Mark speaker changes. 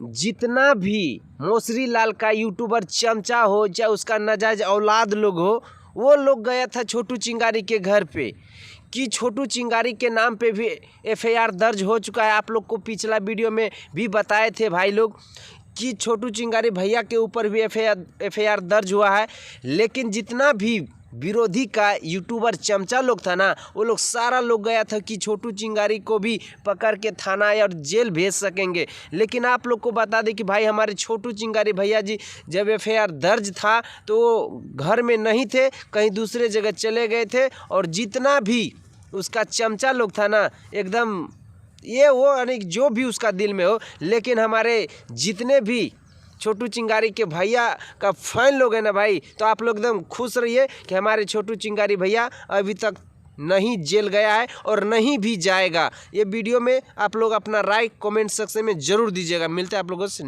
Speaker 1: जितना भी मोसरी लाल का यूट्यूबर चमचा हो, चाहे उसका नाजायज औलाद लोग हो, वो लोग गया था छोटू चिंगारी के घर पे कि छोटू चिंगारी के नाम पे भी एफआईआर दर्ज हो चुका है। आप लोग को पिछला वीडियो में भी बताए थे भाई लोग कि छोटू चिंगारी भैया के ऊपर भी एफआईआर दर्ज हुआ है। लेकिन जितना भी विरोधी का यूट्यूबर चमचा लोग था ना, वो लोग सारा लोग गया था कि छोटू चिंगारी को भी पकड़ के थाना और जेल भेज सकेंगे। लेकिन आप लोग को बता दें कि भाई हमारे छोटू चिंगारी भैया जी जब एफआईआर दर्ज था तो वो घर में नहीं थे, कहीं दूसरे जगह चले गए थे। और जितना भी उसका चमचा लोग था ना, एकदम ये वो यानी जो भी उसका दिल में हो, लेकिन हमारे जितने भी छोटू चिंगारी के भैया का फैन लोग हैं ना भाई, तो आप लोग एकदम खुश रहिए कि हमारे छोटू चिंगारी भैया अभी तक नहीं जेल गया है और नहीं भी जाएगा। ये वीडियो में आप लोग अपना राय कमेंट सेक्शन में ज़रूर दीजिएगा। मिलते हैं आप लोगों से।